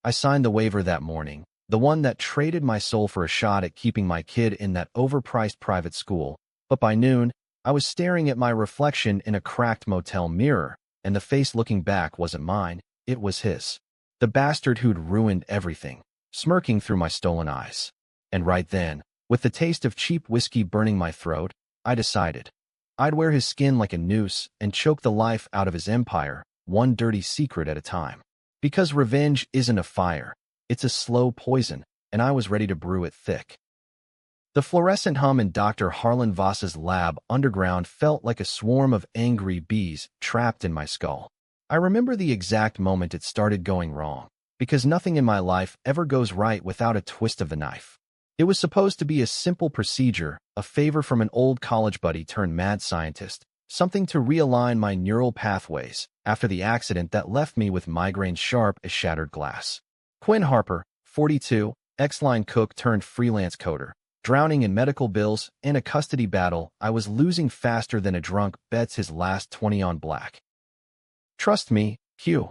I signed the waiver that morning, the one that traded my soul for a shot at keeping my kid in that overpriced private school. But by noon, I was staring at my reflection in a cracked motel mirror, and the face looking back wasn't mine, it was his. The bastard who'd ruined everything, smirking through my stolen eyes. And right then, with the taste of cheap whiskey burning my throat, I decided I'd wear his skin like a noose and choke the life out of his empire, one dirty secret at a time. Because revenge isn't a fire, it's a slow poison, and I was ready to brew it thick. The fluorescent hum in Dr. Harlan Voss's lab underground felt like a swarm of angry bees trapped in my skull. I remember the exact moment it started going wrong, because nothing in my life ever goes right without a twist of the knife. It was supposed to be a simple procedure, a favor from an old college buddy turned mad scientist, something to realign my neural pathways after the accident that left me with migraines sharp as shattered glass. Quinn Harper, 42, ex-line cook turned freelance coder, drowning in medical bills and a custody battle I was losing faster than a drunk bets his last 20 on black. "Trust me, Q,"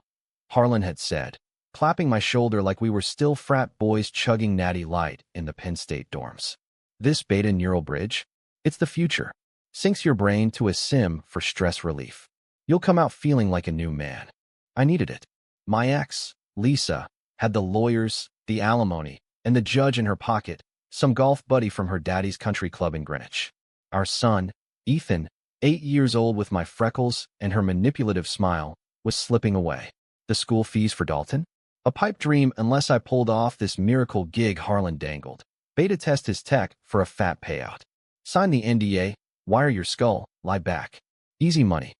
Harlan had said, clapping my shoulder like we were still frat boys chugging Natty Light in the Penn State dorms. "This beta neural bridge? It's the future. Syncs your brain to a sim for stress relief. You'll come out feeling like a new man." I needed it. My ex, Lisa, had the lawyers, the alimony, and the judge in her pocket, some golf buddy from her daddy's country club in Greenwich. Our son, Ethan, 8 years old with my freckles and her manipulative smile, was slipping away. The school fees for Dalton? A pipe dream unless I pulled off this miracle gig Harlan dangled. Beta test his tech for a fat payout. Sign the NDA, wire your skull, lie back. Easy money.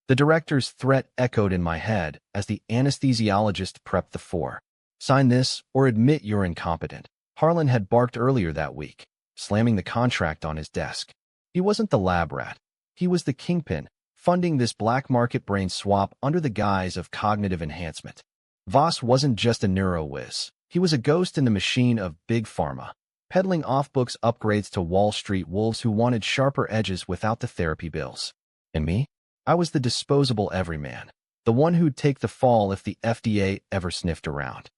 The director's threat echoed in my head as the anesthesiologist prepped the four. "Sign this or admit you're incompetent," Harlan had barked earlier that week, slamming the contract on his desk. He wasn't the lab rat. He was the kingpin, funding this black market brain swap under the guise of cognitive enhancement. Voss wasn't just a neuro-whiz. He was a ghost in the machine of Big Pharma, peddling off-books upgrades to Wall Street wolves who wanted sharper edges without the therapy bills. And me? I was the disposable everyman, the one who'd take the fall if the FDA ever sniffed around.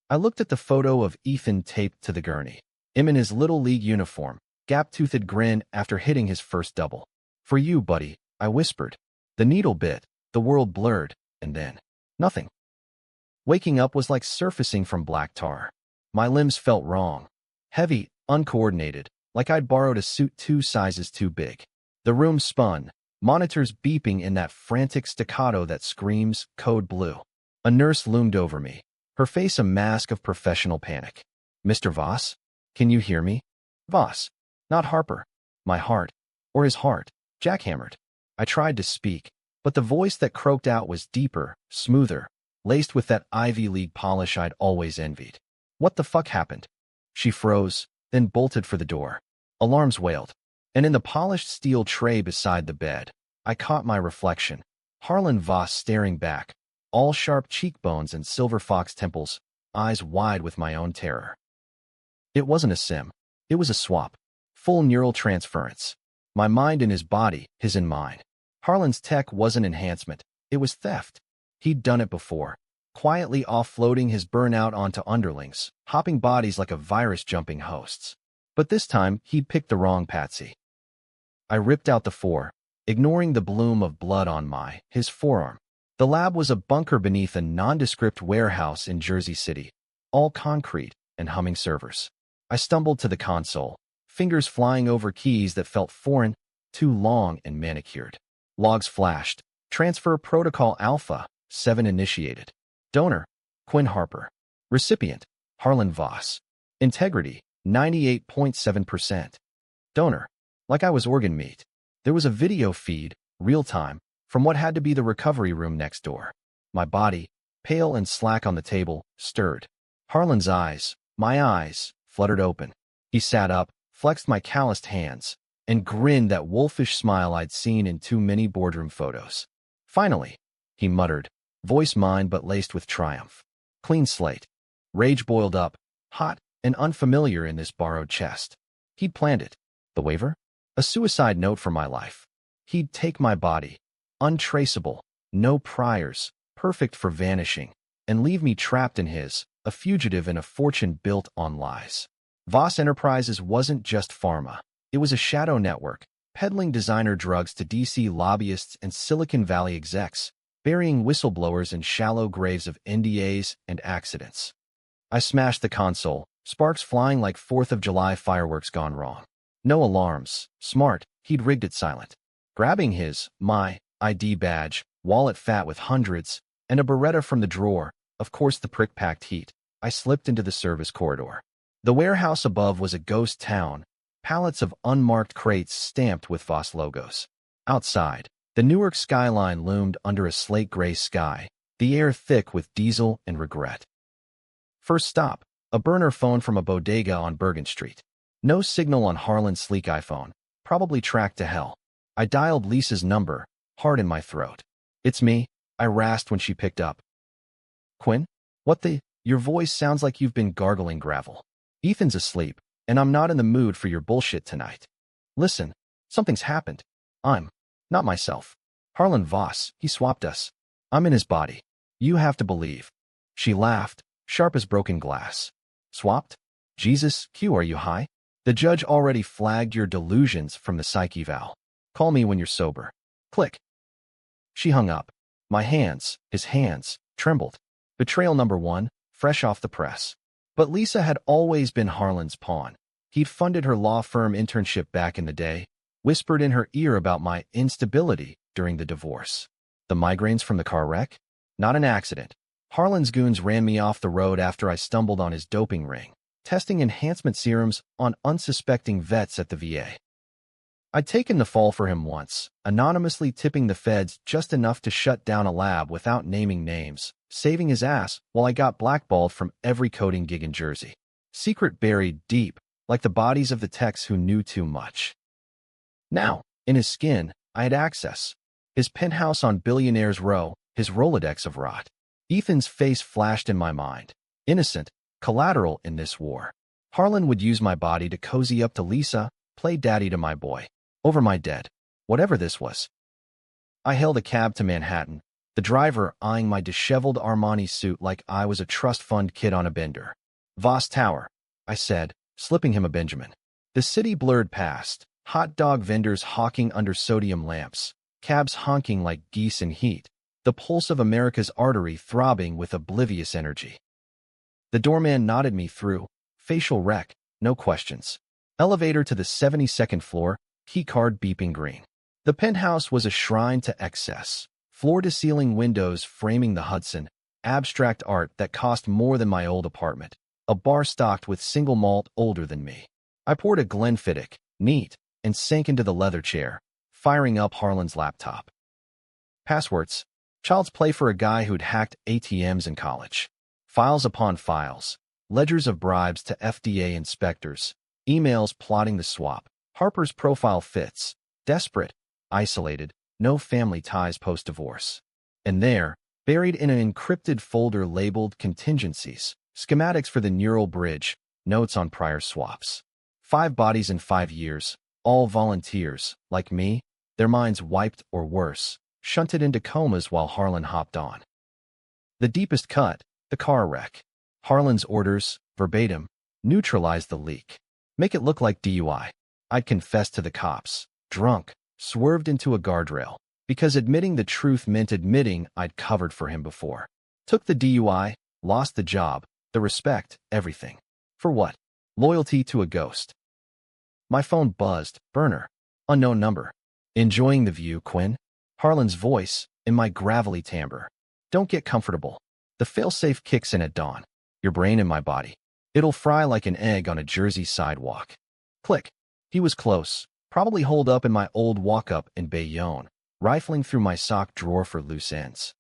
I looked at the photo of Ethan taped to the gurney, him in his Little League uniform, gap-toothed grin after hitting his first double. "For you, buddy," I whispered. The needle bit, the world blurred, and then nothing. Waking up was like surfacing from black tar. My limbs felt wrong. Heavy, uncoordinated, like I'd borrowed a suit 2 sizes too big. The room spun, monitors beeping in that frantic staccato that screams, "Code Blue." A nurse loomed over me, her face a mask of professional panic. "Mr. Voss? Can you hear me?" Voss, not Harper. My heart, or his heart, jackhammered. I tried to speak, but the voice that croaked out was deeper, smoother, laced with that Ivy League polish I'd always envied. "What the fuck happened?" She froze, then bolted for the door. Alarms wailed, and in the polished steel tray beside the bed, I caught my reflection, Harlan Voss staring back, all sharp cheekbones and silver fox temples, eyes wide with my own terror. It wasn't a sim. It was a swap. Full neural transference. My mind in his body, his in mine. Harlan's tech wasn't enhancement. It was theft. He'd done it before, quietly offloading his burnout onto underlings, hopping bodies like a virus jumping hosts. But this time, he'd picked the wrong patsy. I ripped out the 4, ignoring the bloom of blood on his forearm. The lab was a bunker beneath a nondescript warehouse in Jersey City, all concrete and humming servers. I stumbled to the console, fingers flying over keys that felt foreign, too long and manicured. Logs flashed. Transfer Protocol Alpha, 7 initiated. Donor, Quinn Harper. Recipient, Harlan Voss. Integrity, 98.7%. Donor, like I was organ meat. There was a video feed, real-time, from what had to be the recovery room next door. My body, pale and slack on the table, stirred. Harlan's eyes, my eyes, fluttered open. He sat up, flexed my calloused hands, and grinned that wolfish smile I'd seen in too many boardroom photos. "Finally," he muttered, voice mine but laced with triumph. Clean slate. Rage boiled up, hot and unfamiliar in this borrowed chest. He'd planned it. The waiver? A suicide note for my life. He'd take my body. Untraceable, no priors, perfect for vanishing. and leave me trapped in his, a fugitive in a fortune built on lies. Voss Enterprises wasn't just pharma. It was a shadow network, peddling designer drugs to DC lobbyists and Silicon Valley execs, burying whistleblowers in shallow graves of NDAs and accidents. I smashed the console, sparks flying like 4th of July fireworks gone wrong. No alarms. Smart, he'd rigged it silent. Grabbing my ID badge, wallet fat with hundreds, and a Beretta from the drawer, of course the prick-packed heat, I slipped into the service corridor. The warehouse above was a ghost town, pallets of unmarked crates stamped with Voss logos. Outside, the Newark skyline loomed under a slate-gray sky, the air thick with diesel and regret. First stop, a burner phone from a bodega on Bergen Street. No signal on Harlan's sleek iPhone, probably tracked to hell. I dialed Lisa's number, hard in my throat. "It's me," I rasped when she picked up. "Quinn? What the? Your voice sounds like you've been gargling gravel. Ethan's asleep, and I'm not in the mood for your bullshit tonight. Listen, something's happened. I'm not myself. Harlan Voss, he swapped us. I'm in his body. You have to believe." She laughed, sharp as broken glass. "Swapped? Jesus, Q, are you high? The judge already flagged your delusions from the psych eval. Call me when you're sober." Click. She hung up. My hands, his hands, trembled. Betrayal number 1, fresh off the press. But Lisa had always been Harlan's pawn. He'd funded her law firm internship back in the day, whispered in her ear about my instability during the divorce. The migraines from the car wreck? Not an accident. Harlan's goons ran me off the road after I stumbled on his doping ring, testing enhancement serums on unsuspecting vets at the VA. I'd taken the fall for him once, anonymously tipping the feds just enough to shut down a lab without naming names, saving his ass while I got blackballed from every coding gig in Jersey. Secret buried deep, like the bodies of the techs who knew too much. Now, in his skin, I had access. His penthouse on Billionaires Row, his Rolodex of rot. Ethan's face flashed in my mind. Innocent, collateral in this war. Harlan would use my body to cozy up to Lisa, play daddy to my boy. Over my dead. Whatever this was. I hailed a cab to Manhattan, the driver eyeing my disheveled Armani suit like I was a trust fund kid on a bender. "Voss Tower," I said, slipping him a Benjamin. The city blurred past, hot dog vendors hawking under sodium lamps, cabs honking like geese in heat, the pulse of America's artery throbbing with oblivious energy. The doorman nodded me through, facial wreck, no questions. Elevator to the 72nd floor, keycard beeping green. The penthouse was a shrine to excess. Floor-to-ceiling windows framing the Hudson, abstract art that cost more than my old apartment. A bar stocked with single malt older than me. I poured a Glenfiddich, neat, and sank into the leather chair, firing up Harlan's laptop. Passwords. Child's play for a guy who'd hacked ATMs in college. Files upon files. Ledgers of bribes to FDA inspectors. Emails plotting the swap. Harper's profile fits. Desperate. Isolated. No family ties post-divorce. And there, buried in an encrypted folder labeled contingencies, schematics for the neural bridge, notes on prior swaps. 5 bodies in 5 years, all volunteers, like me, their minds wiped or worse, shunted into comas while Harlan hopped on. The deepest cut, the car wreck. Harlan's orders, verbatim, neutralize the leak. Make it look like DUI. I'd confessed to the cops, drunk, swerved into a guardrail, because admitting the truth meant admitting I'd covered for him before. Took the DUI, lost the job, the respect, everything. For what? Loyalty to a ghost. My phone buzzed, burner. Unknown number. "Enjoying the view, Quinn?" Harlan's voice, in my gravelly timbre. "Don't get comfortable. The failsafe kicks in at dawn. Your brain in my body. It'll fry like an egg on a Jersey sidewalk." Click. He was close, probably holed up in my old walk-up in Bayonne, rifling through my sock drawer for loose ends.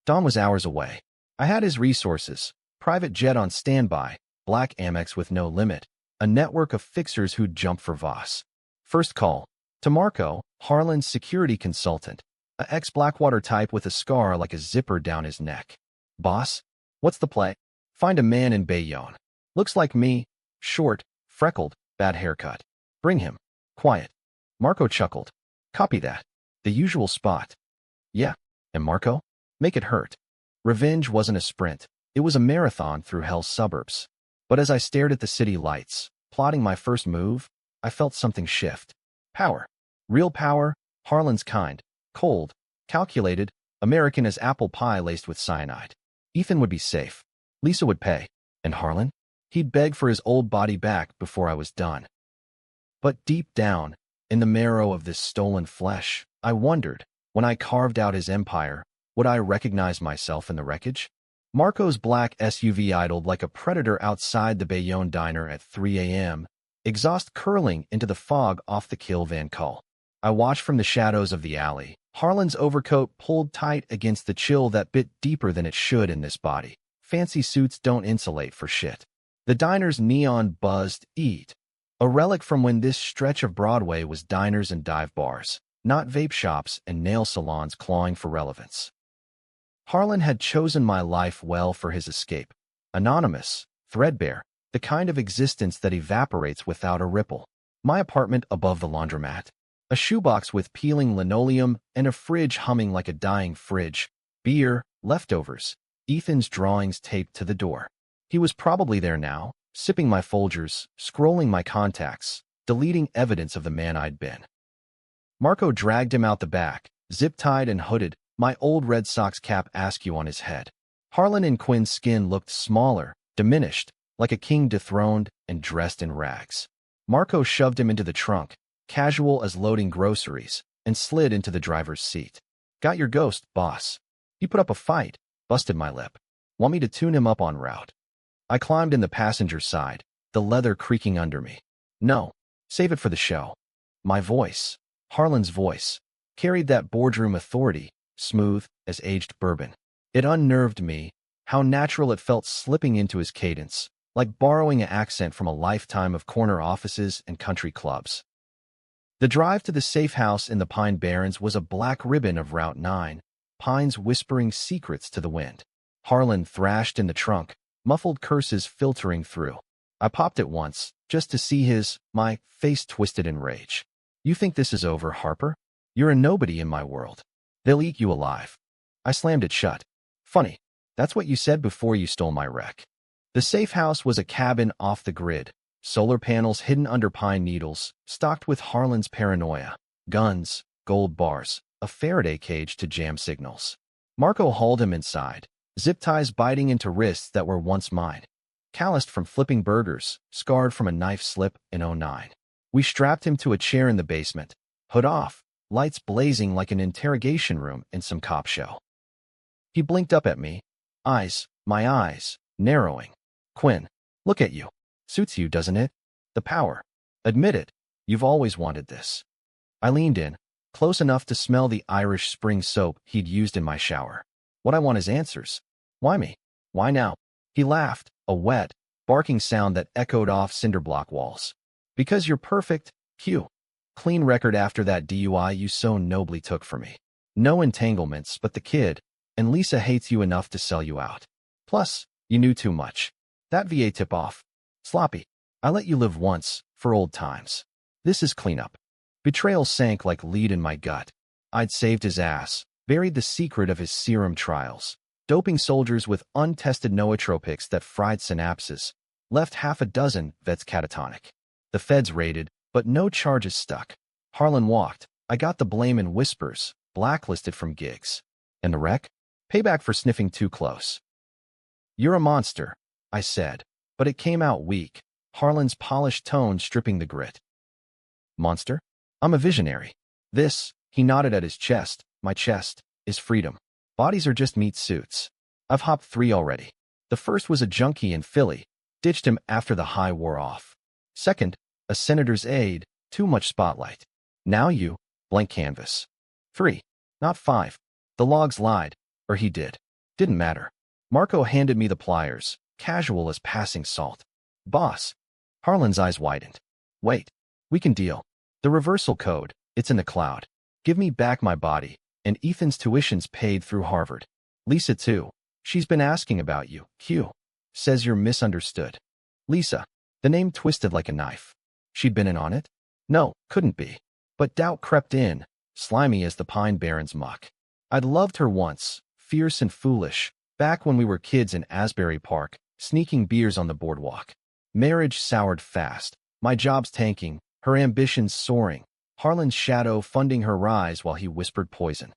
Dawn was hours away. I had his resources, private jet on standby, black Amex with no limit, a network of fixers who'd jump for Voss. First call. To Marco, Harlan's security consultant, a ex-Blackwater type with a scar like a zipper down his neck. "Boss? What's the play?" "Find a man in Bayonne. Looks like me. Short, freckled, bad haircut. Bring him. Quiet." Marco chuckled. "Copy that. The usual spot." "Yeah. And Marco? Make it hurt." Revenge wasn't a sprint. It was a marathon through hell's suburbs. But as I stared at the city lights, plotting my first move, I felt something shift. Power. Real power, Harlan's kind. Cold, calculated, American as apple pie laced with cyanide. Ethan would be safe. Lisa would pay. And Harlan? He'd beg for his old body back before I was done. But deep down, in the marrow of this stolen flesh, I wondered, when I carved out his empire, would I recognize myself in the wreckage? Marco's black SUV idled like a predator outside the Bayonne diner at 3 a.m., exhaust curling into the fog off the Kill Van Kull. I watched from the shadows of the alley, Harlan's overcoat pulled tight against the chill that bit deeper than it should in this body. Fancy suits don't insulate for shit. The diner's neon buzzed "Eat," a relic from when this stretch of Broadway was diners and dive bars, not vape shops and nail salons clawing for relevance. Harlan had chosen my life well for his escape. Anonymous, threadbare, the kind of existence that evaporates without a ripple. My apartment above the laundromat. A shoebox with peeling linoleum and a fridge humming like a dying fridge. Beer, leftovers, Ethan's drawings taped to the door. He was probably there now, sipping my Folgers, scrolling my contacts, deleting evidence of the man I'd been. Marco dragged him out the back, zip-tied and hooded, my old Red Sox cap askew on his head. Harlan and Quinn's skin looked smaller, diminished, like a king dethroned and dressed in rags. Marco shoved him into the trunk, casual as loading groceries, and slid into the driver's seat. Got your ghost, boss. He put up a fight, busted my lip. Want me to tune him up en route? I climbed in the passenger side, the leather creaking under me. No, save it for the show. My voice, Harlan's voice, carried that boardroom authority, smooth as aged bourbon. It unnerved me, how natural it felt slipping into his cadence, like borrowing an accent from a lifetime of corner offices and country clubs. The drive to the safe house in the Pine Barrens was a black ribbon of Route 9, pines whispering secrets to the wind. Harlan thrashed in the trunk, muffled curses filtering through. I popped it once, just to see my face twisted in rage. You think this is over, Harper? You're a nobody in my world. They'll eat you alive. I slammed it shut. Funny, that's what you said before you stole my wreck. The safe house was a cabin off the grid, solar panels hidden under pine needles, stocked with Harlan's paranoia, guns, gold bars, a Faraday cage to jam signals. Marco hauled him inside, zip ties biting into wrists that were once mine. Calloused from flipping burgers, scarred from a knife slip in '09. We strapped him to a chair in the basement, hood off, lights blazing like an interrogation room in some cop show. He blinked up at me, my eyes, narrowing. Quinn, look at you. Suits you, doesn't it? The power. Admit it. You've always wanted this. I leaned in, close enough to smell the Irish spring soap he'd used in my shower. What I want is answers. Why me? Why now? He laughed, a wet, barking sound that echoed off cinderblock walls. Because you're perfect, Q. Clean record after that DUI you so nobly took for me. No entanglements but the kid, and Lisa hates you enough to sell you out. Plus, you knew too much. That VA tip-off. Sloppy. I let you live once, for old times. This is cleanup. Betrayal sank like lead in my gut. I'd saved his ass, buried the secret of his serum trials, doping soldiers with untested nootropics that fried synapses, left half a dozen vets catatonic. The feds raided, but no charges stuck. Harlan walked. I got the blame in whispers, blacklisted from gigs. And the wreck? Payback for sniffing too close. You're a monster, I said, but it came out weak, Harlan's polished tone stripping the grit. Monster? I'm a visionary. This, he nodded at his chest, my chest, is freedom. Bodies are just meat suits. I've hopped 3 already. The first was a junkie in Philly, ditched him after the high wore off. Second, a senator's aide, too much spotlight. Now you, blank canvas. 3, not 5. The logs lied, or he did. Didn't matter. Marco handed me the pliers, casual as passing salt. Boss. Harlan's eyes widened. Wait. We can deal. The reversal code, it's in the cloud. Give me back my body, and Ethan's tuition's paid through Harvard. Lisa too. She's been asking about you, Q. Says you're misunderstood. Lisa. The name twisted like a knife. She'd been in on it? No, couldn't be. But doubt crept in, slimy as the Pine Barrens muck. I'd loved her once, fierce and foolish, Back when we were kids in Asbury Park, sneaking beers on the boardwalk. Marriage soured fast. My job's tanking, her ambitions soaring. Harlan's shadow funding her rise while he whispered poison.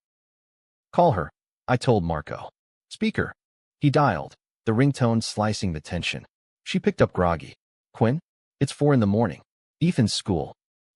Call her, I told Marco. Speaker. He dialed, the ringtone slicing the tension. She picked up groggy. Quinn? It's 4 in the morning. Ethan's school.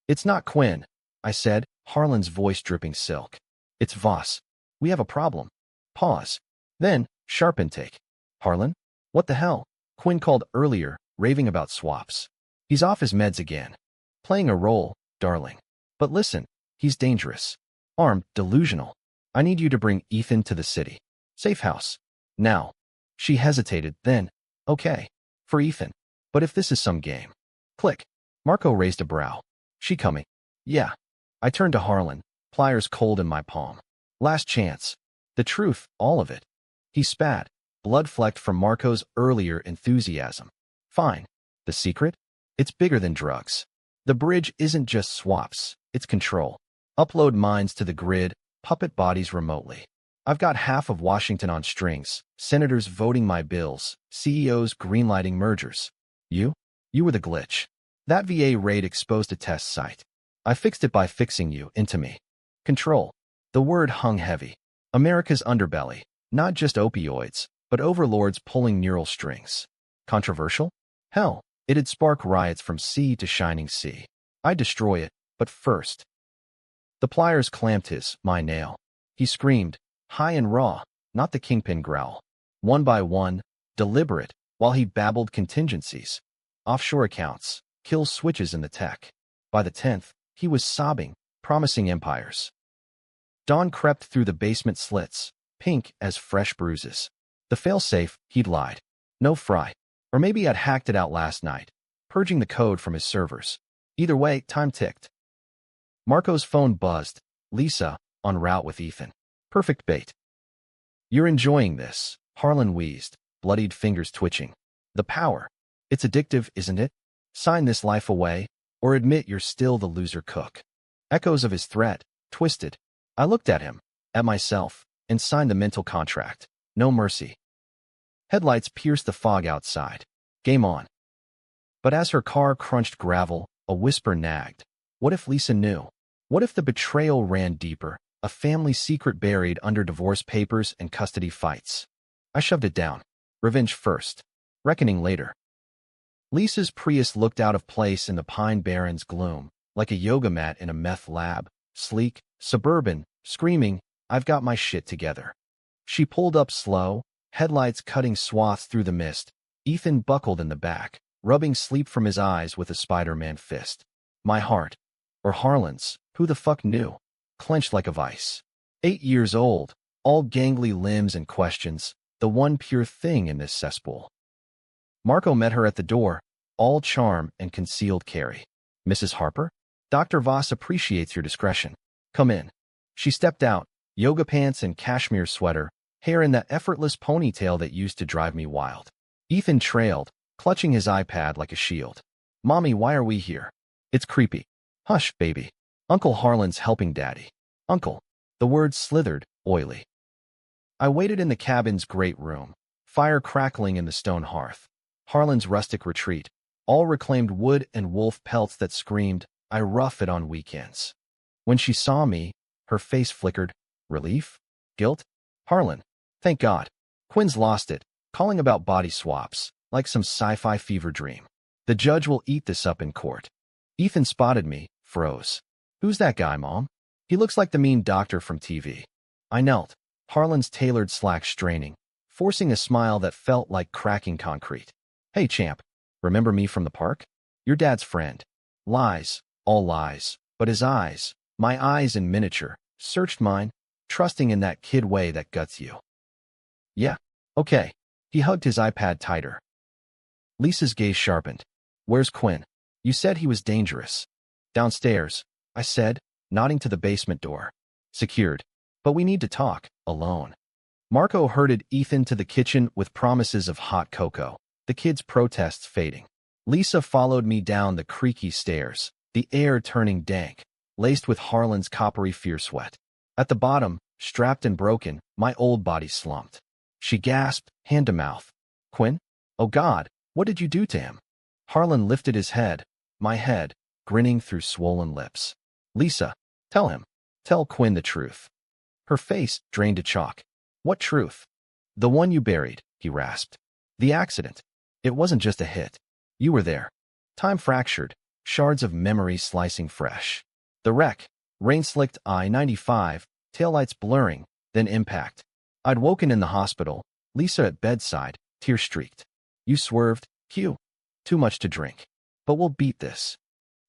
It's not Quinn, I said, Harlan's voice dripping silk. It's Voss. We have a problem. Pause. Then, sharp intake. Harlan? What the hell? Quinn called earlier, raving about swaps. He's off his meds again. Playing a role, darling. But listen, he's dangerous. Armed, delusional. I need you to bring Ethan to the city. Safe house. Now. She hesitated, then, okay. For Ethan. But if this is some game. Click. Marco raised a brow. She coming? Yeah. I turned to Harlan, pliers cold in my palm. Last chance. The truth, all of it. He spat, blood flecked from Marco's earlier enthusiasm. Fine. The secret? It's bigger than drugs. The bridge isn't just swaps, it's control. Upload minds to the grid, puppet bodies remotely. I've got half of Washington on strings, senators voting my bills, CEOs greenlighting mergers. You? You were the glitch. That VA raid exposed a test site. I fixed it by fixing you into me. Control. The word hung heavy. America's underbelly, not just opioids, but overlords pulling neural strings. Controversial? Hell, it'd spark riots from sea to shining sea. I'd destroy it, but first. The pliers clamped my nail. He screamed, high and raw, not the kingpin growl. One by one, deliberate, while he babbled contingencies. Offshore accounts, kill switches in the tech. By the 10th, he was sobbing, promising empires. Dawn crept through the basement slits, pink as fresh bruises. The failsafe, he'd lied. No fry. Or maybe I'd hacked it out last night, purging the code from his servers. Either way, time ticked. Marco's phone buzzed. Lisa, en route with Ethan. Perfect bait. You're enjoying this, Harlan wheezed, bloodied fingers twitching. The power. It's addictive, isn't it? Sign this life away, or admit you're still the loser cook. Echoes of his threat, twisted. I looked at him, at myself, and signed the mental contract. No mercy. Headlights pierced the fog outside. Game on. But as her car crunched gravel, a whisper nagged. What if Lisa knew? What if the betrayal ran deeper, a family secret buried under divorce papers and custody fights? I shoved it down. Revenge first. Reckoning later. Lisa's Prius looked out of place in the Pine Barrens gloom, like a yoga mat in a meth lab. Sleek, suburban, screaming, I've got my shit together. She pulled up slow, headlights cutting swaths through the mist. Ethan buckled in the back, rubbing sleep from his eyes with a Spider-Man fist. My heart, or Harlan's, who the fuck knew, clenched like a vice. 8 years old, all gangly limbs and questions, the one pure thing in this cesspool. Marco met her at the door, all charm and concealed carry. Mrs. Harper? Dr. Voss appreciates your discretion. Come in. She stepped out, yoga pants and cashmere sweater, hair in that effortless ponytail that used to drive me wild. Ethan trailed, clutching his iPad like a shield. Mommy, why are we here? It's creepy. Hush, baby. Uncle Harlan's helping Daddy. Uncle. The words slithered, oily. I waited in the cabin's great room, fire crackling in the stone hearth. Harlan's rustic retreat, all reclaimed wood and wolf pelts that screamed, I rough it on weekends. When she saw me, her face flickered. Relief? Guilt? Harlan. Thank God. Quinn's lost it, calling about body swaps, like some sci-fi fever dream. The judge will eat this up in court. Ethan spotted me, froze. Who's that guy, Mom? He looks like the mean doctor from TV. I knelt, Harlan's tailored slacks straining, forcing a smile that felt like cracking concrete. Hey, champ. Remember me from the park? Your dad's friend. Lies, all lies, but his eyes, my eyes in miniature, searched mine, trusting in that kid way that guts you. Yeah, okay. He hugged his iPad tighter. Lisa's gaze sharpened. Where's Quinn? You said he was dangerous. Downstairs, I said, nodding to the basement door. Secured. But we need to talk, alone. Marco herded Ethan to the kitchen with promises of hot cocoa, the kids' protests fading. Lisa followed me down the creaky stairs, the air turning dank, laced with Harlan's coppery fear sweat. At the bottom, strapped and broken, my old body slumped. She gasped, hand to mouth. Quinn? Oh God, what did you do to him? Harlan lifted his head, my head, grinning through swollen lips. Lisa, tell him. Tell Quinn the truth. Her face drained to chalk. What truth? The one you buried, he rasped. The accident. It wasn't just a hit. You were there. Time fractured, shards of memory slicing fresh. The wreck, rain-slicked I-95, taillights blurring, then impact. I'd woken in the hospital, Lisa at bedside, tear-streaked. You swerved, Q. Too much to drink. But we'll beat this.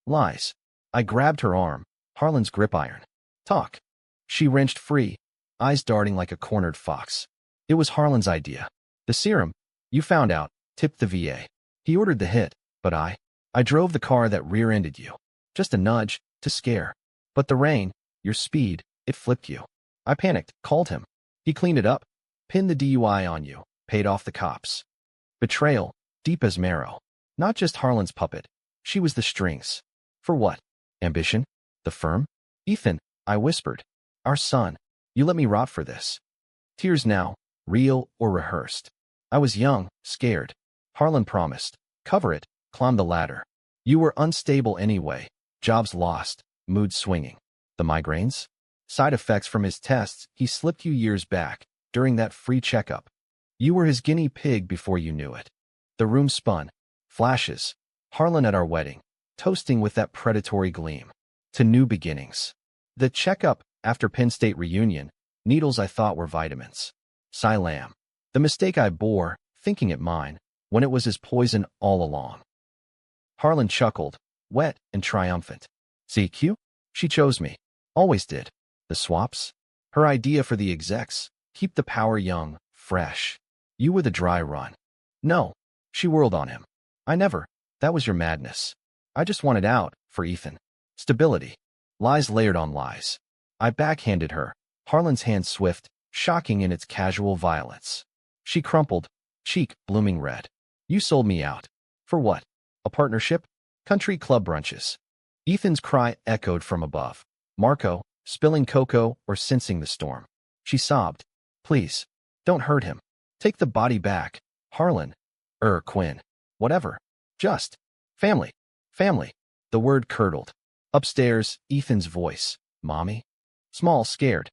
Lies. I grabbed her arm, Harlan's grip iron. Talk. She wrenched free, eyes darting like a cornered fox. It was Harlan's idea. The serum, you found out, tipped the VA. He ordered the hit, but I drove the car that rear-ended you. Just a nudge, to scare. But the rain, your speed, it flipped you. I panicked, called him. He cleaned it up, pinned the DUI on you, paid off the cops. Betrayal, deep as marrow. Not just Harlan's puppet. She was the strings. For what? Ambition? The firm? Ethan, I whispered. Our son. You let me rot for this. Tears now, real or rehearsed. I was young, scared. Harlan promised. Cover it, climb the ladder. You were unstable anyway. Jobs lost, mood swinging. The migraines? Side effects from his tests he slipped you years back, during that free checkup. You were his guinea pig before you knew it. The room spun. Flashes. Harlan at our wedding, toasting with that predatory gleam. To new beginnings. The checkup, after Penn State reunion, needles I thought were vitamins. Silam. The mistake I bore, thinking it mine, when it was his poison all along. Harlan chuckled, wet and triumphant. See, Q? She chose me. Always did. The swaps? Her idea for the execs. Keep the power young, fresh. You were the dry run. No. She whirled on him. I never. That was your madness. I just wanted out, for Ethan. Stability. Lies layered on lies. I backhanded her, Harlan's hand swift, shocking in its casual violence. She crumpled, cheek blooming red. You sold me out. For what? A partnership? Country club brunches. Ethan's cry echoed from above. Marco, spilling cocoa or sensing the storm. She sobbed. Please, don't hurt him. Take the body back. Harlan. Quinn. Whatever. Just. Family. Family. The word curdled. Upstairs, Ethan's voice. Mommy? Small, scared.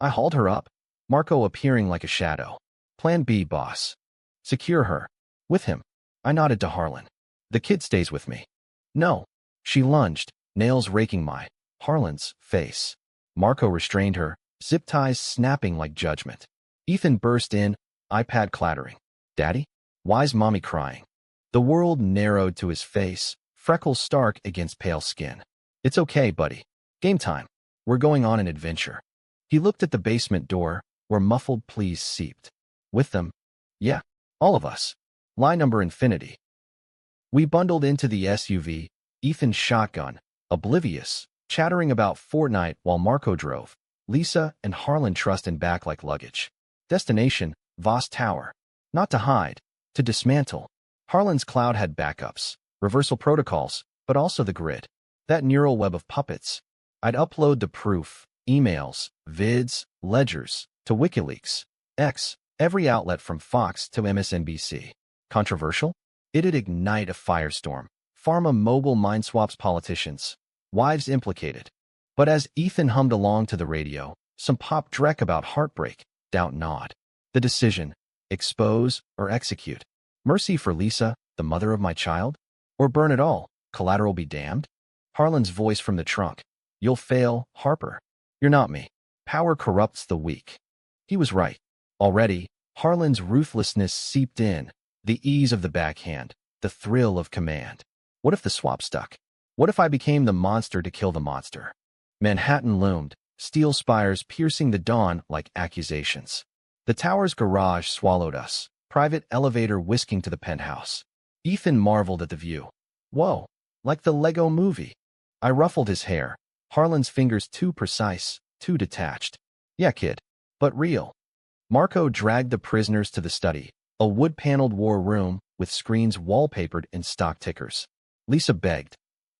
I hauled her up. Marco appearing like a shadow. Plan B, boss. Secure her. With him. I nodded to Harlan. The kid stays with me. No. She lunged, nails raking Harlan's face. Marco restrained her, zip ties snapping like judgment. Ethan burst in, iPad clattering. Daddy? Why's mommy crying? The world narrowed to his face, freckles stark against pale skin. It's okay, buddy. Game time. We're going on an adventure. He looked at the basement door, where muffled pleas seeped. With them? Yeah, all of us. Line number infinity. We bundled into the SUV, Ethan's shotgun, oblivious, chattering about Fortnite while Marco drove. Lisa and Harlan trussed in back like luggage. Destination, Voss Tower. Not to hide, to dismantle. Harlan's cloud had backups, reversal protocols, but also the grid. That neural web of puppets. I'd upload the proof, emails, vids, ledgers, to WikiLeaks, X, every outlet from Fox to MSNBC. Controversial? It'd ignite a firestorm. Pharma mogul mind swaps politicians. Wives implicated. But as Ethan hummed along to the radio, some pop dreck about heartbreak, doubt gnawed. The decision, expose or execute. Mercy for Lisa, the mother of my child? Or burn it all, collateral be damned? Harlan's voice from the trunk. You'll fail, Harper. You're not me. Power corrupts the weak. He was right. Already, Harlan's ruthlessness seeped in, the ease of the backhand, the thrill of command. What if the swap stuck? What if I became the monster to kill the monster? Manhattan loomed, steel spires piercing the dawn like accusations. The tower's garage swallowed us, private elevator whisking to the penthouse. Ethan marveled at the view. Whoa, like the Lego movie. I ruffled his hair, Harlan's fingers too precise, too detached. Yeah, kid, but real. Marco dragged the prisoners to the study, a wood-paneled war room with screens wallpapered in stock tickers. Lisa begged.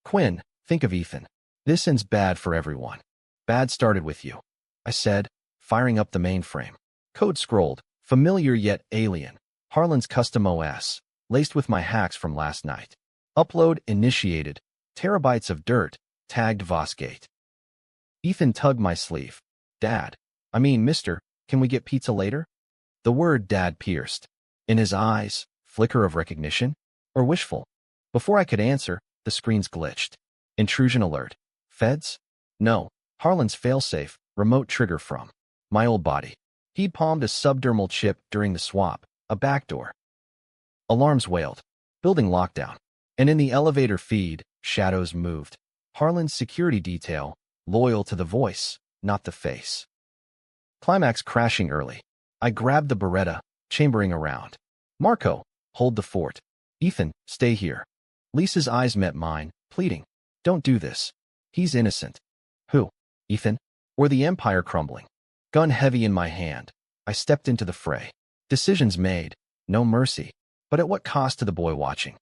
Quinn, think of Ethan. This ends bad for everyone. Bad started with you. I said, firing up the mainframe. Code scrolled, Familiar yet alien. Harlan's custom OS, laced with my hacks from last night. Upload initiated. Terabytes of dirt, tagged Vosgate. Ethan tugged my sleeve. Dad. Mister, can we get pizza later? The word dad pierced. In his eyes, flicker of recognition? Or wishful? Before I could answer, the screens glitched. Intrusion alert. Feds? No. Harlan's failsafe, remote trigger from my old body. He'd palmed a subdermal chip during the swap, a backdoor. Alarms wailed. Building lockdown. And in the elevator feed, shadows moved. Harlan's security detail, loyal to the voice, not the face. Climax crashing early. I grabbed the Beretta, chambering around. Marco, hold the fort. Ethan, stay here. Lisa's eyes met mine, pleading. Don't do this. He's innocent. Who? Ethan? Or the Empire crumbling? Gun heavy in my hand, I stepped into the fray. Decisions made, no mercy. But at what cost to the boy watching?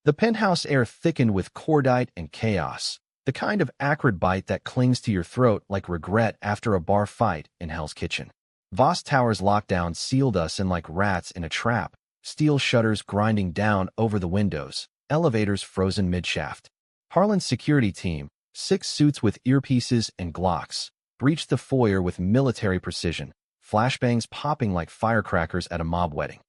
The penthouse air thickened with cordite and chaos, the kind of acrid bite that clings to your throat like regret after a bar fight in Hell's Kitchen. Voss Tower's lockdown sealed us in like rats in a trap, steel shutters grinding down over the windows, elevators frozen mid-shaft. Harlan's security team, 6 suits with earpieces and Glocks, breached the foyer with military precision, flashbangs popping like firecrackers at a mob wedding.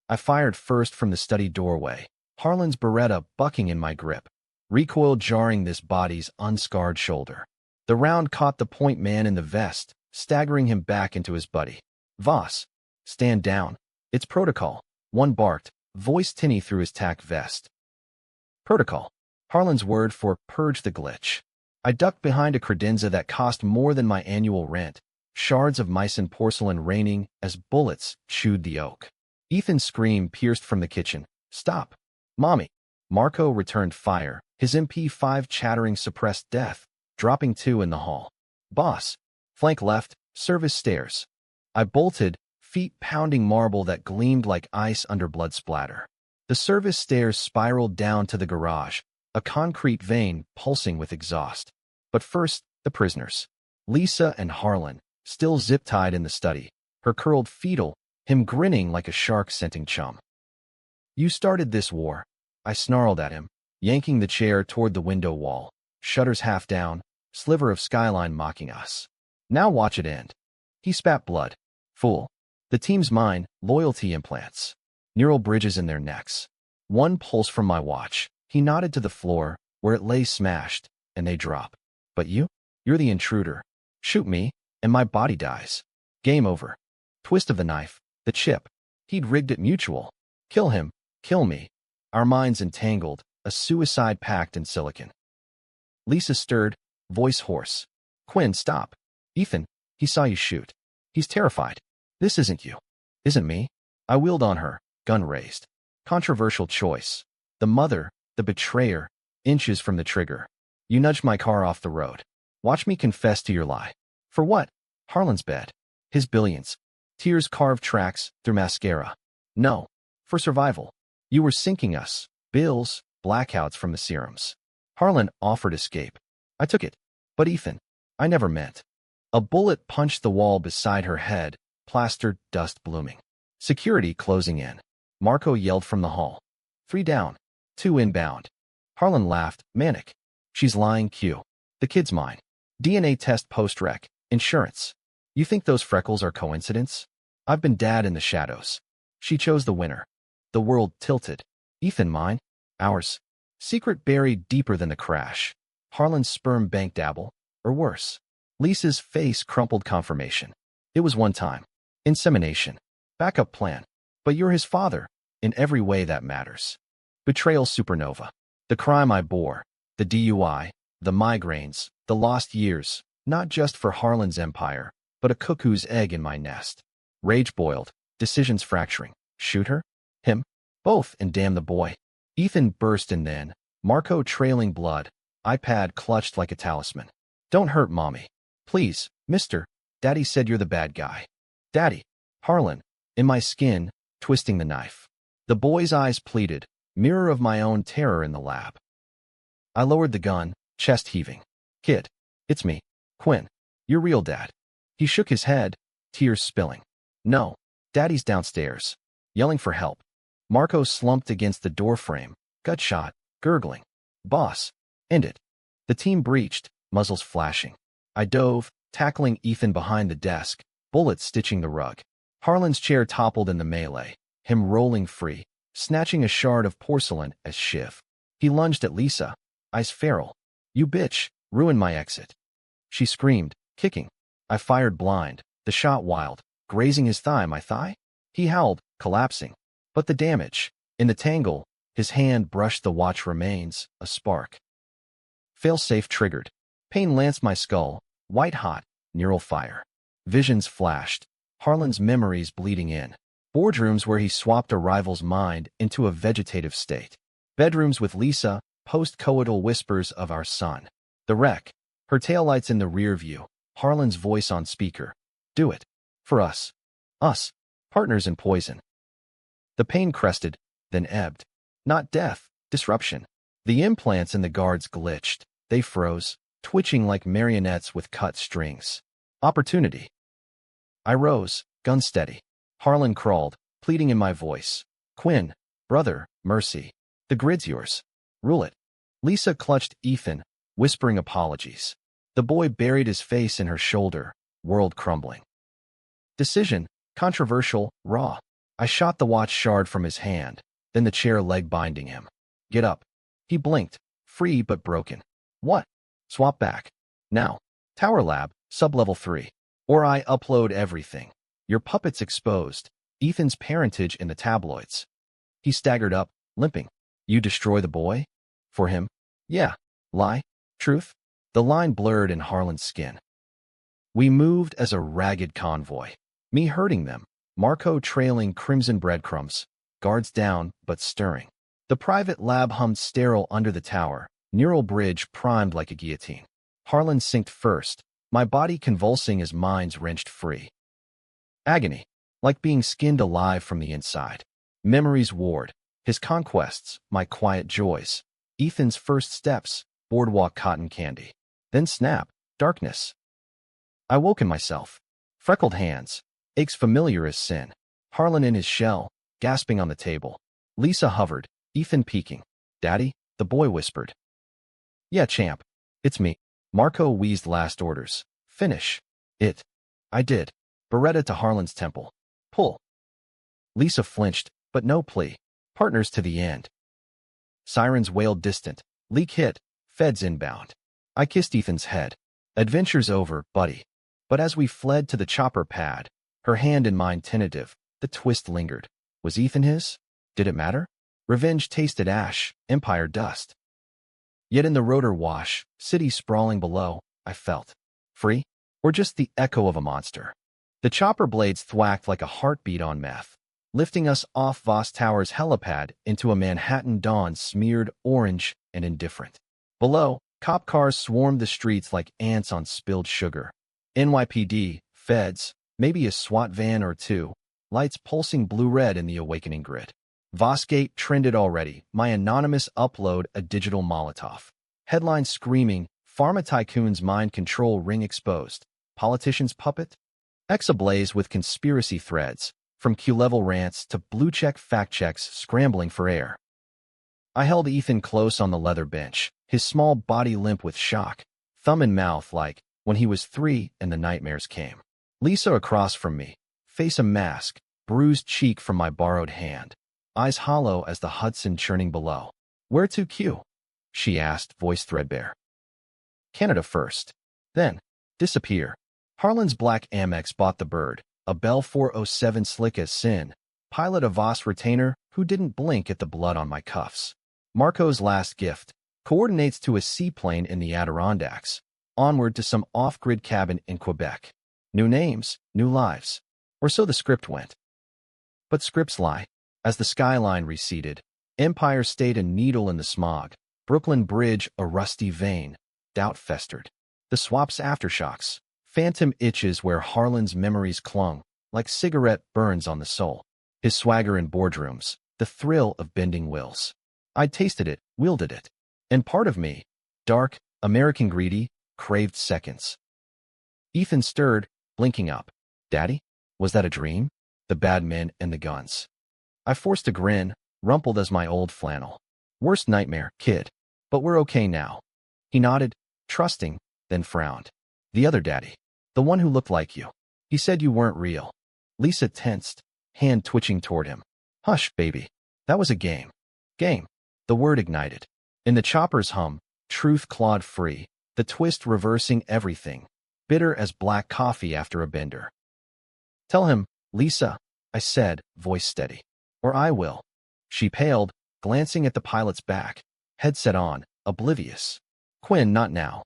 I fired first from the study doorway, Harlan's Beretta bucking in my grip, recoil jarring this body's unscarred shoulder. The round caught the point man in the vest, staggering him back into his buddy. Voss, stand down. It's protocol. One barked, voice tinny through his tack vest. Protocol. Harlan's word for purge the glitch. I ducked behind a credenza that cost more than my annual rent, shards of Meissen porcelain raining as bullets chewed the oak. Ethan's scream pierced from the kitchen. Stop. Mommy. Marco returned fire, his MP5 chattering suppressed death, dropping 2 in the hall. Boss. Flank left, service stairs. I bolted, feet pounding marble that gleamed like ice under blood splatter. The service stairs spiraled down to the garage, a concrete vein pulsing with exhaust. But first, the prisoners. Lisa and Harlan, still zip-tied in the study, her curled fetal, him grinning like a shark scenting chum. You started this war, I snarled at him, yanking the chair toward the window wall, shutters half down, sliver of skyline mocking us. Now watch it end. He spat blood. Fool. The team's mine, loyalty implants. Neural bridges in their necks. One pulse from my watch. He nodded to the floor, where it lay smashed, and they drop. But you? You're the intruder. Shoot me, and my body dies. Game over. Twist of the knife. The chip. He'd rigged it mutual. Kill him. Kill me. Our minds entangled, a suicide pact in silicon. Lisa stirred, voice hoarse. Quinn, stop. Ethan, he saw you shoot. He's terrified. This isn't you. Isn't me. I wheeled on her, gun raised. Controversial choice. The mother, the betrayer, inches from the trigger. You nudged my car off the road. Watch me confess to your lie. For what? Harlan's bed. His billions. Tears carved tracks through mascara. No. For survival. You were sinking us. Bills, blackouts from the serums. Harlan offered escape. I took it. But Ethan, I never meant. A bullet punched the wall beside her head, plastered, dust blooming. Security closing in. Marco yelled from the hall. 3 down. 2 inbound. Harlan laughed, manic. She's lying, Q. The kid's mine. DNA test post-rec. Insurance. You think those freckles are coincidence? I've been dad in the shadows. She chose the winner. The world tilted. Ethan mine. Ours. Secret buried deeper than the crash. Harlan's sperm bank dabble. Or worse. Lisa's face crumpled confirmation. It was one time. Insemination. Backup plan. But you're his father. In every way that matters. Betrayal supernova. The crime I bore. The DUI. The migraines. The lost years. Not just for Harlan's empire, but a cuckoo's egg in my nest. Rage boiled. Decisions fracturing. Shoot her? Him? Both, and damn the boy. Ethan burst and then, Marco trailing blood, iPad clutched like a talisman. Don't hurt mommy. Please, mister. Daddy said you're the bad guy. Daddy. Harlan. In my skin, twisting the knife. The boy's eyes pleaded, mirror of my own terror in the lab. I lowered the gun, chest heaving. Kid. It's me. Quinn. You're real dad. He shook his head, tears spilling. No. Daddy's downstairs, yelling for help. Marco slumped against the doorframe, gut shot, gurgling. Boss, end it. The team breached, muzzles flashing. I dove, tackling Ethan behind the desk, bullets stitching the rug. Harlan's chair toppled in the melee, him rolling free, snatching a shard of porcelain as shiv. He lunged at Lisa, eyes feral. You bitch, ruined my exit. She screamed, kicking. I fired blind, the shot wild, grazing his thigh. My thigh? He howled, collapsing. But the damage. In the tangle, his hand brushed the watch remains, a spark. Failsafe triggered. Pain lanced my skull, white hot, neural fire. Visions flashed, Harlan's memories bleeding in. Boardrooms where he swapped a rival's mind into a vegetative state. Bedrooms with Lisa, post-coital whispers of our son. The wreck, her taillights in the rear view, Harlan's voice on speaker. Do it. For us. Us. Partners in poison. The pain crested, then ebbed. Not death, disruption. The implants in the guards glitched. They froze, twitching like marionettes with cut strings. Opportunity. I rose, gun steady. Harlan crawled, pleading in my voice. Quinn, brother, mercy. The grid's yours. Rule it. Lisa clutched Ethan, whispering apologies. The boy buried his face in her shoulder, world crumbling. Decision, controversial, raw. I shot the watch shard from his hand, then the chair leg binding him. Get up. He blinked, free but broken. What? Swap back. Now. Tower Lab, Sublevel 3. Or I upload everything. Your puppet's exposed. Ethan's parentage in the tabloids. He staggered up, limping. You destroy the boy? For him? Yeah. Lie? Truth? The line blurred in Harlan's skin. We moved as a ragged convoy. Me herding them. Marco trailing crimson breadcrumbs. Guards down, but stirring. The private lab hummed sterile under the tower. Neural bridge primed like a guillotine. Harlan synced first, my body convulsing as minds wrenched free. Agony, like being skinned alive from the inside. Memories warred, his conquests, my quiet joys. Ethan's first steps, boardwalk cotton candy. Then snap, darkness. I woke in myself. Freckled hands, aches familiar as sin. Harlan in his shell, gasping on the table. Lisa hovered, Ethan peeking. Daddy, the boy whispered. Yeah, champ. It's me. Marco wheezed last orders. Finish. It. I did. Beretta to Harlan's temple. Pull. Lisa flinched, but no plea. Partners to the end. Sirens wailed distant. Leak hit. Feds inbound. I kissed Ethan's head. Adventure's over, buddy. But as we fled to the chopper pad, her hand in mine tentative, the twist lingered. Was Ethan his? Did it matter? Revenge tasted ash, empire dust. Yet in the rotor wash, city sprawling below, I felt. Free? Or just the echo of a monster? The chopper blades thwacked like a heartbeat on meth, lifting us off Voss Tower's helipad into a Manhattan dawn smeared orange and indifferent. Below, cop cars swarmed the streets like ants on spilled sugar. NYPD, feds, maybe a SWAT van or two, lights pulsing blue-red in the awakening grid. Vossgate trended already, my anonymous upload a digital Molotov. Headlines screaming, pharma tycoon's mind control ring exposed. Politician's puppet? X ablaze with conspiracy threads, from Q-level rants to blue-check fact-checks scrambling for air. I held Ethan close on the leather bench, his small body limp with shock, thumb in mouth like when he was 3 and the nightmares came. Lisa across from me, face a mask, bruised cheek from my borrowed hand. Eyes hollow as the Hudson churning below. Where to, Q? She asked, voice threadbare. Canada first. Then, disappear. Harlan's black Amex bought the bird, a Bell 407 slick as sin, pilot a Voss retainer who didn't blink at the blood on my cuffs. Marco's last gift, coordinates to a seaplane in the Adirondacks, onward to some off-grid cabin in Quebec. New names, new lives. Or so the script went. But scripts lie. As the skyline receded, Empire stayed a needle in the smog, Brooklyn Bridge a rusty vein, doubt festered. The swap's aftershocks, phantom itches where Harlan's memories clung, like cigarette burns on the soul. His swagger in boardrooms, the thrill of bending wills. I'd tasted it, wielded it. And part of me, dark, American greedy, craved seconds. Ethan stirred, blinking up. Daddy? Was that a dream? the bad men and the guns. I forced a grin, rumpled as my old flannel. Worst nightmare, kid. But we're okay now. He nodded, trusting, then frowned. The other daddy. The one who looked like you. He said you weren't real. Lisa tensed, hand twitching toward him. Hush, baby. That was a game. Game. The word ignited. In the chopper's hum, truth clawed free, the twist reversing everything, bitter as black coffee after a bender. Tell him, Lisa, I said, voice steady. Or I will. She paled, glancing at the pilot's back, headset on, oblivious. Quinn, not now.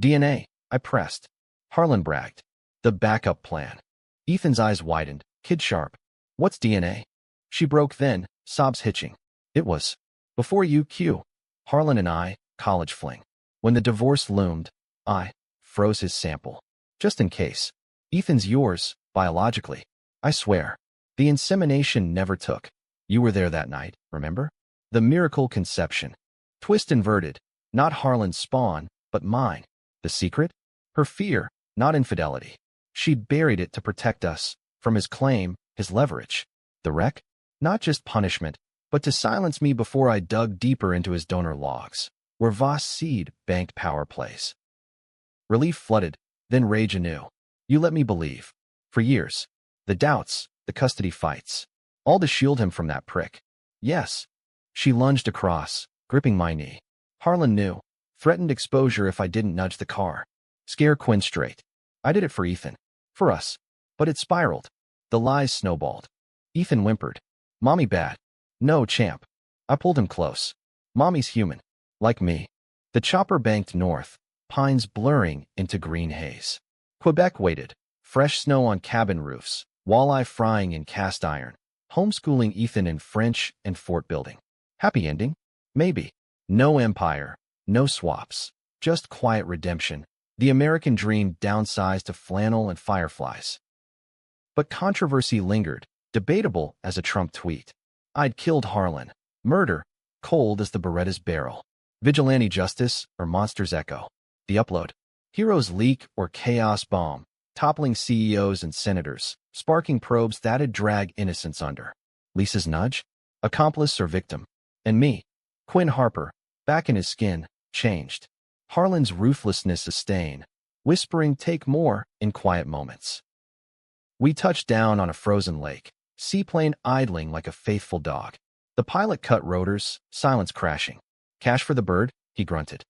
DNA, I pressed. Harlan bragged. The backup plan. Ethan's eyes widened, kid sharp. What's DNA? She broke then, sobs hitching. It was. Before you, Q. Harlan and I, college fling. When the divorce loomed, I froze his sample. Just in case. Ethan's yours, biologically. I swear. The insemination never took. You were there that night, remember? The miracle conception. Twist inverted. Not Harlan's spawn, but mine. The secret? Her fear, not infidelity. She'd buried it to protect us, from his claim, his leverage. The wreck? Not just punishment, but to silence me before I dug deeper into his donor logs, where Voss seed banked power plays. Relief flooded, then rage anew. You let me believe. For years. The doubts, the custody fights. All to shield him from that prick. Yes. She lunged across, gripping my knee. Harlan knew. Threatened exposure if I didn't nudge the car. Scare Quinn straight. I did it for Ethan. For us. But it spiraled. The lies snowballed. Ethan whimpered. Mommy bad. No, champ. I pulled him close. Mommy's human. Like me. The chopper banked north, pines blurring into green haze. Quebec waited. Fresh snow on cabin roofs, walleye frying in cast iron. Homeschooling Ethan in French and fort building. Happy ending? Maybe. No empire. No swaps. Just quiet redemption. The American dream downsized to flannel and fireflies. But controversy lingered, debatable as a Trump tweet. I'd killed Harlan. Murder, cold as the Beretta's barrel. Vigilante justice or monster's echo. The upload. Heroes leak or chaos bomb, toppling CEOs and senators, sparking probes that'd drag innocents under. Lisa's nudge? Accomplice or victim? And me, Quinn Harper, back in his skin, changed. Harlan's ruthlessness a stain, whispering take more in quiet moments. We touched down on a frozen lake, seaplane idling like a faithful dog. The pilot cut rotors, silence crashing. Cash for the bird, he grunted.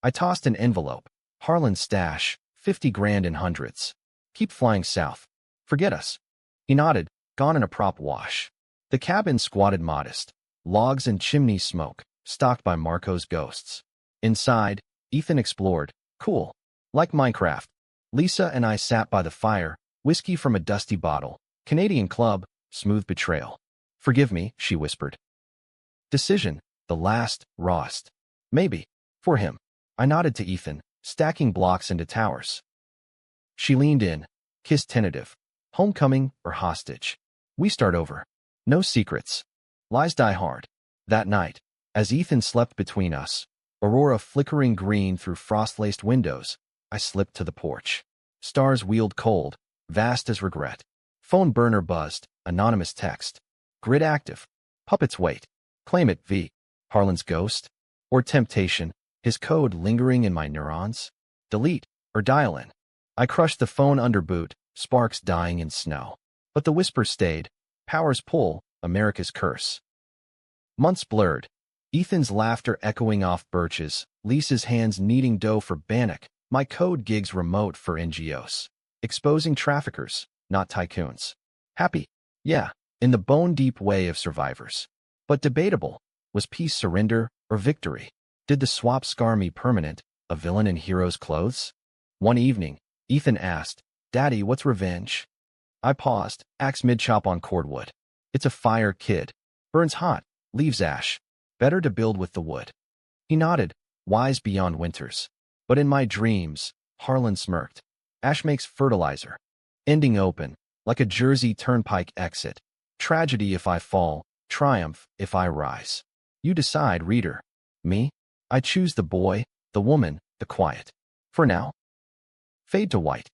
I tossed an envelope. Harlan's stash, 50 grand in hundreds. Keep flying south. Forget us. He nodded, gone in a prop wash. The cabin squatted modest. Logs and chimney smoke, stalked by Marco's ghosts. Inside, Ethan explored. Cool. Like Minecraft. Lisa and I sat by the fire, whiskey from a dusty bottle. Canadian club, smooth betrayal. Forgive me, she whispered. Decision, the last, rawest. Maybe. For him. I nodded to Ethan, stacking blocks into towers. She leaned in, kissed tentative. Homecoming or hostage. We start over. No secrets. Lies die hard. That night, as Ethan slept between us, aurora flickering green through frost-laced windows, I slipped to the porch. Stars wheeled cold, vast as regret. Phone burner buzzed, anonymous text. Grid active. Puppets wait. Claim it, V. Harlan's ghost? Or temptation, his code lingering in my neurons? Delete, or dial in. I crushed the phone under boot, sparks dying in snow. But the whisper stayed. Powers pull, America's curse. Months blurred. Ethan's laughter echoing off birches, Lisa's hands kneading dough for Bannock, my code gigs remote for NGOs. Exposing traffickers, not tycoons. Happy? Yeah, in the bone-deep way of survivors. But debatable, was peace surrender or victory? Did the swap scar me permanent, a villain in hero's clothes? One evening, Ethan asked, Daddy, what's revenge? I paused, axe mid-chop on cordwood. It's a fire, kid. Burns hot, leaves ash. Better to build with the wood. He nodded, wise beyond winters. But in my dreams, Harlan smirked. Ash makes fertilizer. Ending open, like a Jersey Turnpike exit. Tragedy if I fall, triumph if I rise. You decide, reader. Me? I choose the boy, the woman, the quiet. For now. Fade to white.